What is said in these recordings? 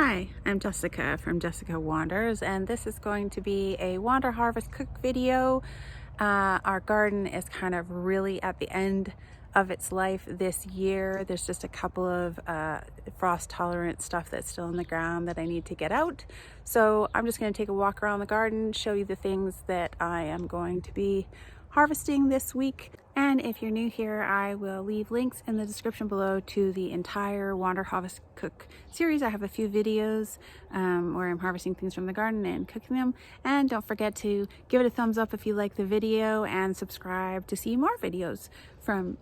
Hi, I'm Jessica from Jessica Wanders, and this is going to be a Wander Harvest Cook video. Our garden is kind of really at the end of its life this year. There's just a couple of frost tolerant stuff that's still in the ground that I need to get out. So I'm just going to take a walk around the garden, show you the things that I am going to be harvesting this week. And if you're new here, I will leave links in the description below to the entire Wander Harvest Cook series. I have a few videos where I'm harvesting things from the garden and cooking them. And don't forget to give it a thumbs up if you like the video and subscribe to see more videos from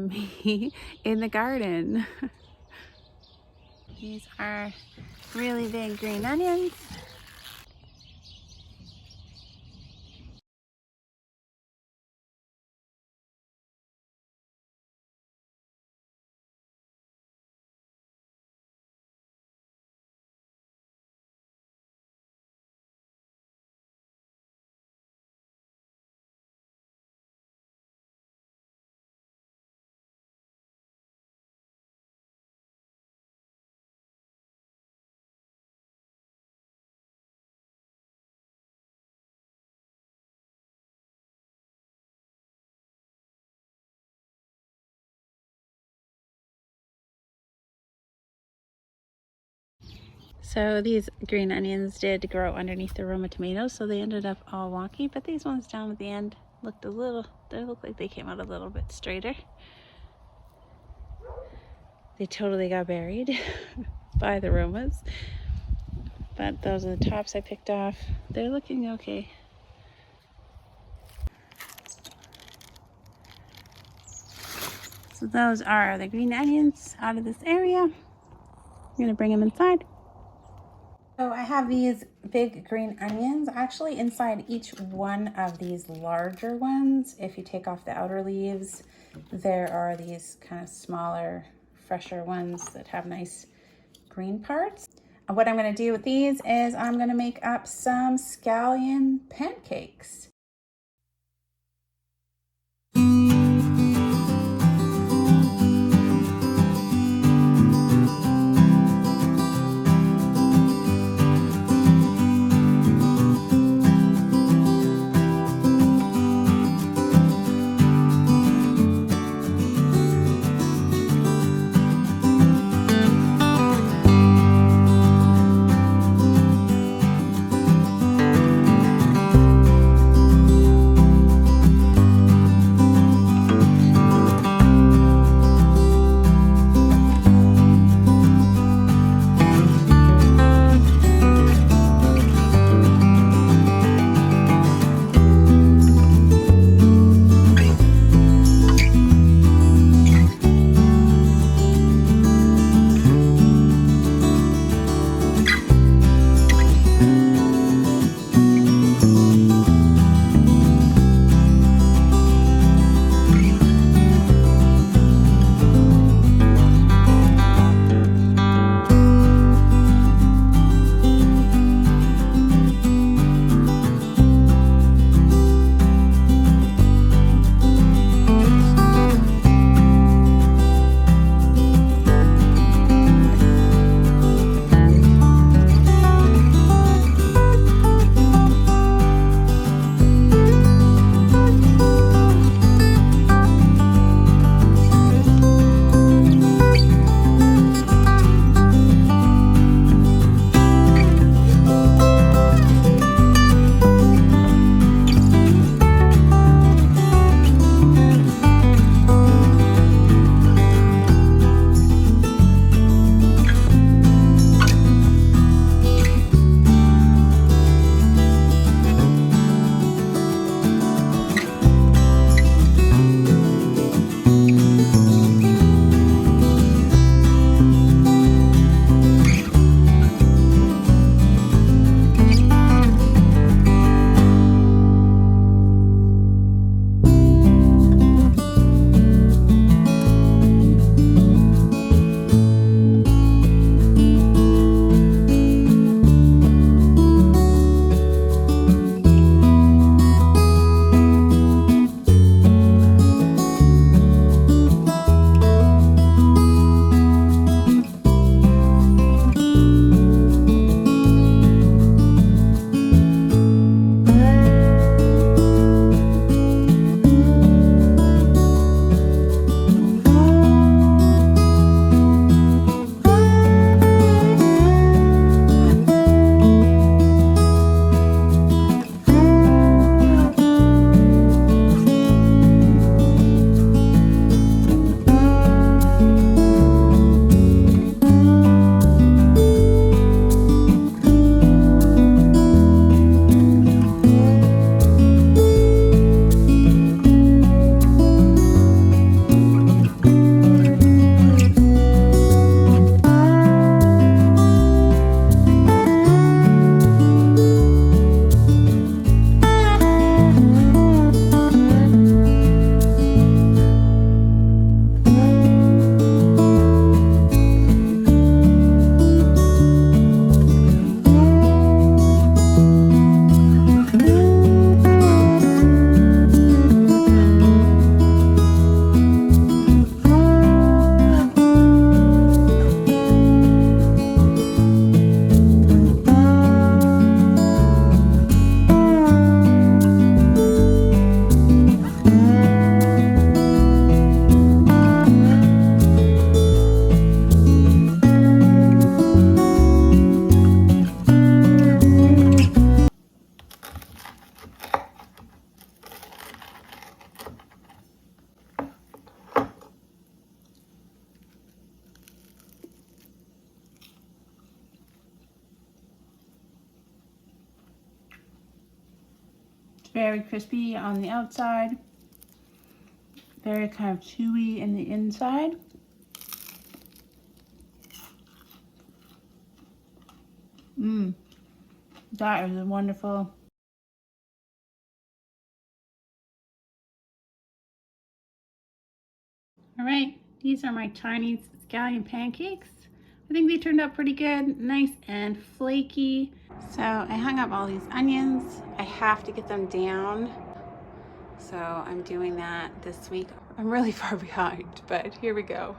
me in the garden. These are really big green onions. So these green onions did grow underneath the Roma tomatoes, so they ended up all wonky, but these ones down at the end looked they look like they came out a little bit straighter. They totally got buried by the Romas, but those are the tops I picked off. They're looking okay. So those are the green onions out of this area. I'm gonna bring them inside. So I have these big green onions. Actually, inside each one of these larger ones, if you take off the outer leaves, there are these kind of smaller, fresher ones that have nice green parts. And what I'm going to do with these is I'm going to make up some scallion pancakes. very crispy on the outside, very kind of chewy in the inside. That is wonderful. All right, these are my Chinese Scallion Pancakes. I think they turned out pretty good, nice and flaky. So I hung up all these onions. I have to get them down. So I'm doing that this week. I'm really far behind, but here we go.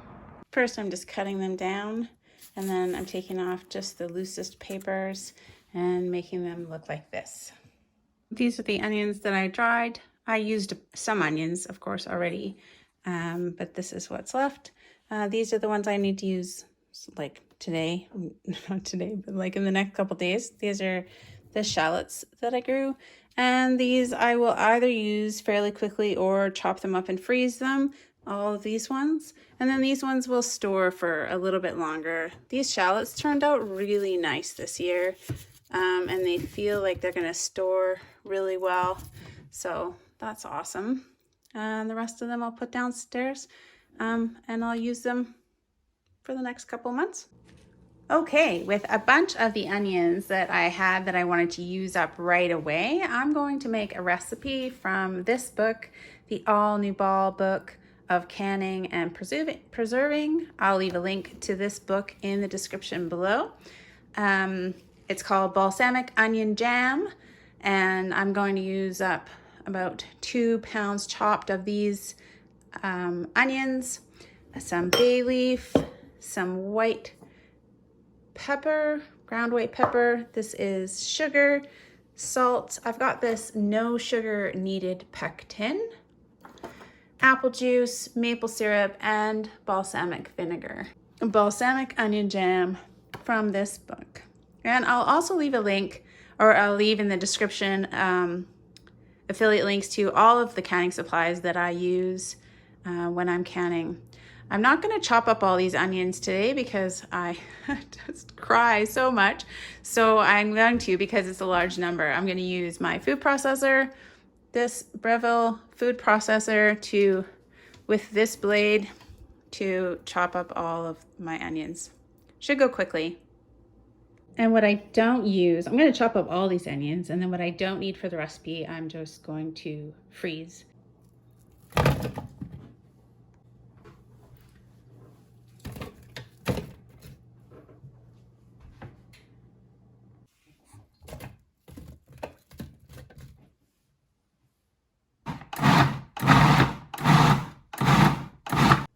First, I'm just cutting them down, and then I'm taking off just the loosest papers and making them look like this. These are the onions that I dried. I used some onions, of course, already, but this is what's left. These are the ones I need to use like today, not today, but like in the next couple days. These are the shallots that I grew, and these I will either use fairly quickly or chop them up and freeze them, all of these ones, and then these ones will store for a little bit longer. These shallots turned out really nice this year, and they feel like they're gonna store really well, so that's awesome. And the rest of them I'll put downstairs, and I'll use them for the next couple months. Okay, with a bunch of the onions that I had that I wanted to use up right away, I'm going to make a recipe from this book, the All New Ball book of canning and preserving. I'll leave a link to this book in the description below. It's called Balsamic Onion Jam, and I'm going to use up about 2 pounds chopped of these onions, some bay leaf, some white pepper, ground white pepper. This is sugar, salt. I've got this no sugar needed pectin, apple juice, maple syrup, and balsamic vinegar. Balsamic onion jam from this book. And I'll also leave a link, or I'll leave in the description affiliate links to all of the canning supplies that I use when I'm canning. I'm not going to chop up all these onions today because I just cry so much. So I'm going to, because it's a large number, I'm going to use my food processor, this Breville food processor, with this blade to chop up all of my onions. Should go quickly. And what I don't use, I'm going to chop up all these onions, and then what I don't need for the recipe, I'm just going to freeze.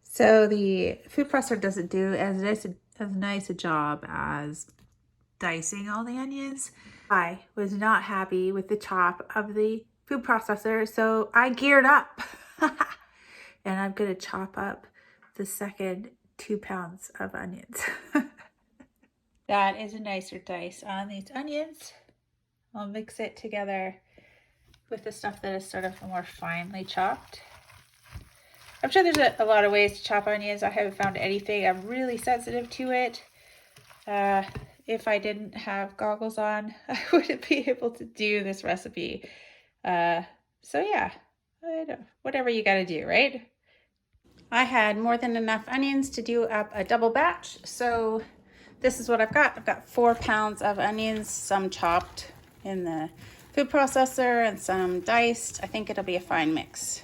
So the food processor doesn't do as nice a job as dicing all the onions. I was not happy with the chop of the food processor, so I geared up. And I'm gonna chop up the second 2 pounds of onions. That is a nicer dice on these onions. I'll mix it together with the stuff that is sort of more finely chopped. I'm sure there's a lot of ways to chop onions. I haven't found anything. I'm really sensitive to it. If I didn't have goggles on, I wouldn't be able to do this recipe. So yeah, whatever you gotta do, right? I had more than enough onions to do up a double batch, so this is what I've got. I've got 4 pounds of onions, some chopped in the food processor and some diced. I think it'll be a fine mix.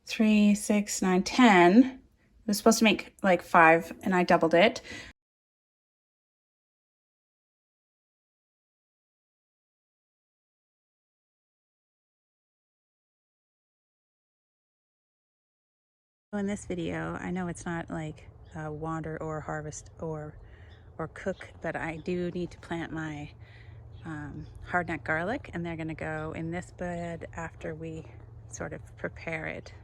3, 6, 9, 10. It was supposed to make like 5 and I doubled it. In this video, I know it's not like wander or harvest or cook, but I do need to plant my hardneck garlic, and they're going to go in this bed after we sort of prepare it.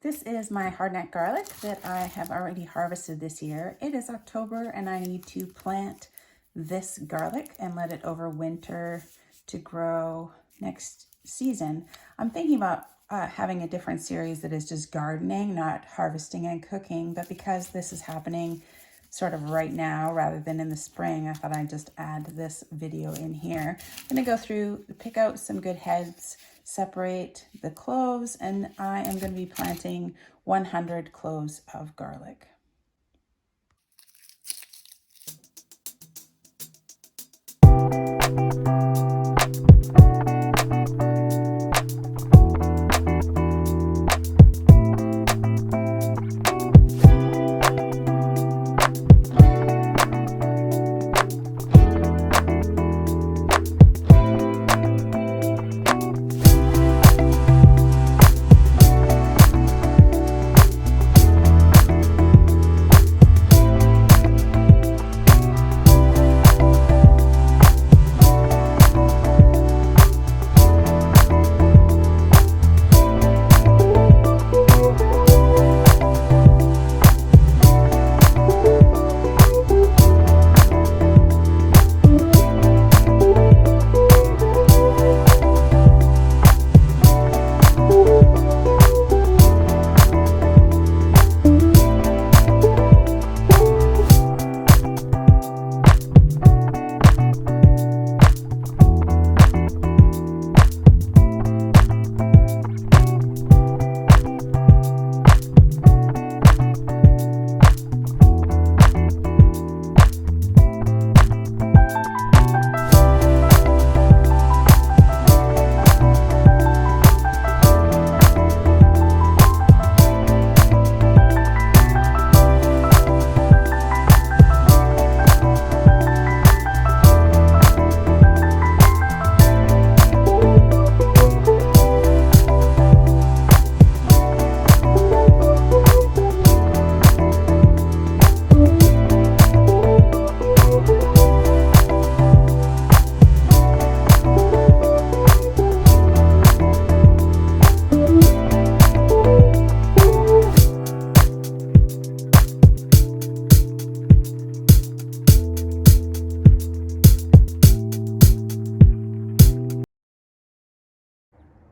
This is my hardneck garlic that I have already harvested this year. It is October and I need to plant this garlic and let it overwinter to grow next season. I'm thinking about having a different series that is just gardening, not harvesting and cooking, but because this is happening sort of right now rather than in the spring, I thought I'd just add this video in here. I'm gonna go through, pick out some good heads, separate the cloves, and I am going to be planting 100 cloves of garlic.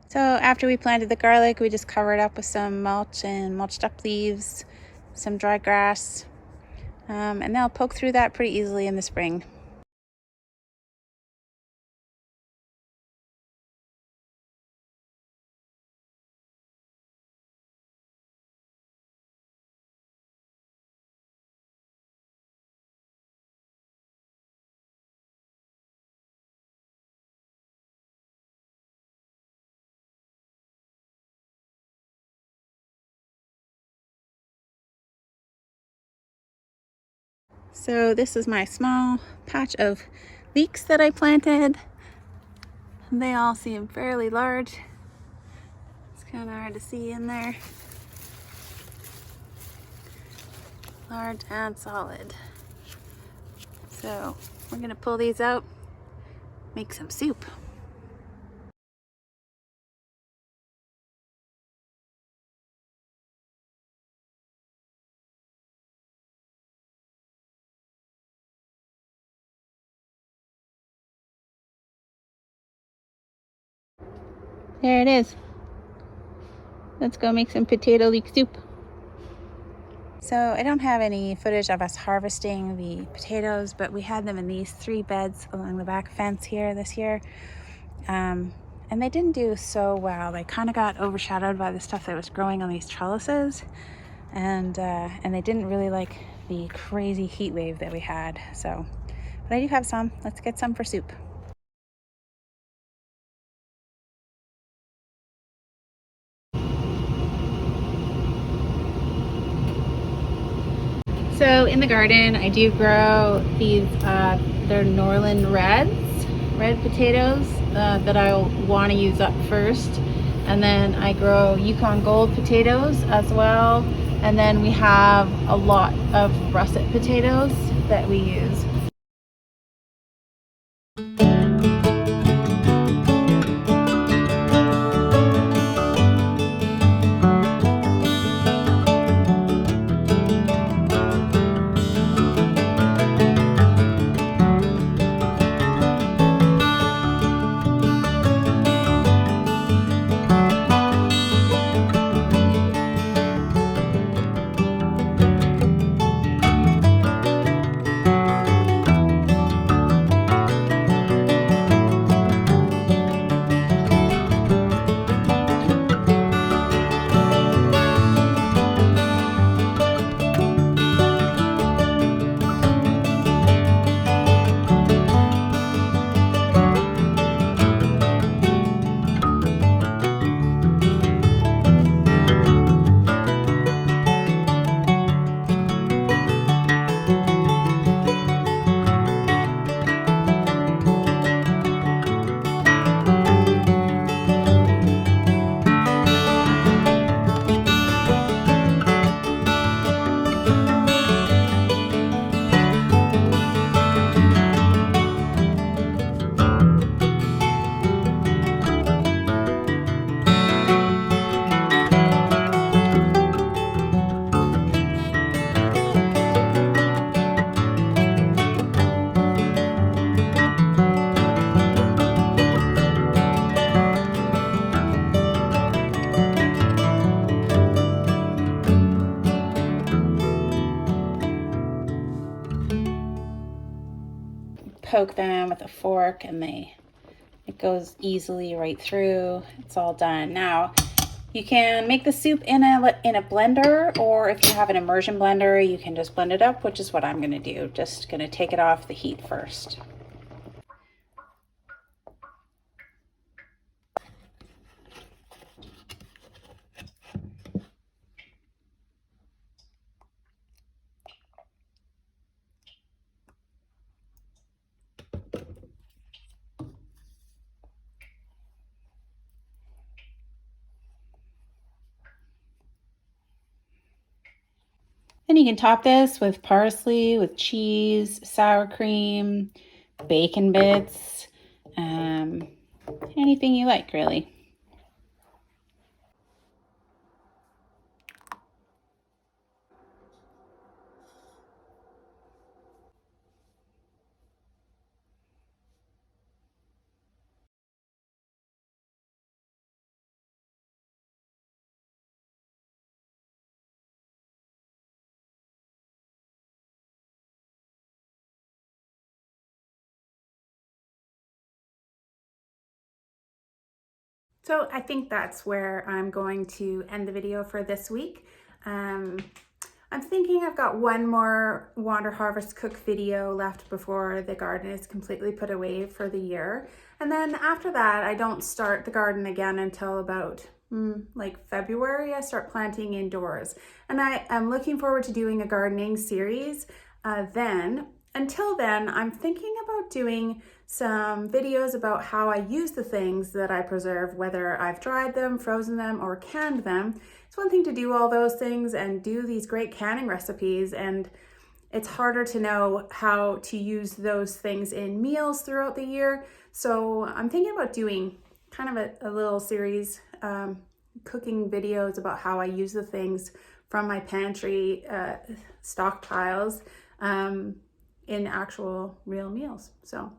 So after we planted the garlic, we just covered up with some mulch and mulched up leaves, some dry grass, and they'll poke through that pretty easily in the spring. So this is my small patch of leeks that I planted. They all seem fairly large. It's kind of hard to see in there. Large and solid. So we're gonna pull these out, make some soup. There it is. Let's go make some potato leek soup. So I don't have any footage of us harvesting the potatoes, but we had them in these 3 beds along the back fence here this year. And they didn't do so well. They kind of got overshadowed by the stuff that was growing on these trellises. And they didn't really like the crazy heat wave that we had. So, but I do have some. Let's get some for soup. So in the garden, I do grow these, they're Norland red potatoes that I'll want to use up first. And then I grow Yukon Gold potatoes as well. And then we have a lot of russet potatoes that we use. Poke them with a fork and it goes easily right through. It's all done. Now you can make the soup in a blender, or if you have an immersion blender, you can just blend it up, which is what I'm going to do. Just going to take it off the heat first. Then you can top this with parsley, with cheese, sour cream, bacon bits, anything you like, really. So I think that's where I'm going to end the video for this week. I'm thinking I've got one more Wander Harvest Cook video left before the garden is completely put away for the year. And then after that, I don't start the garden again until about like February. I start planting indoors. And I am looking forward to doing a gardening series then. Until then, I'm thinking about doing some videos about how I use the things that I preserve, whether I've dried them, frozen them, or canned them. It's one thing to do all those things and do these great canning recipes, and it's harder to know how to use those things in meals throughout the year. So I'm thinking about doing kind of a little series, cooking videos about how I use the things from my pantry stockpiles in actual real meals. So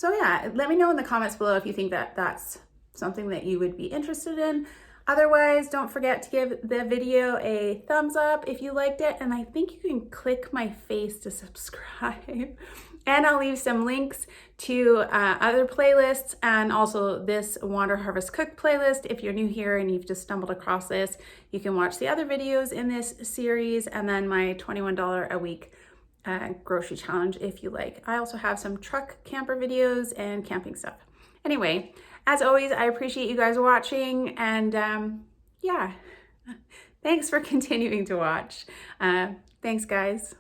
yeah, let me know in the comments below if you think that that's something that you would be interested in. Otherwise, don't forget to give the video a thumbs up if you liked it, and I think you can click my face to subscribe. And I'll leave some links to other playlists, and also this Wander Harvest Cook playlist. If you're new here and you've just stumbled across this, you can watch the other videos in this series, and then my $21 a week grocery challenge if you like. I also have some truck camper videos and camping stuff. Anyway, as always, I appreciate you guys watching, and yeah, thanks for continuing to watch. Thanks, guys.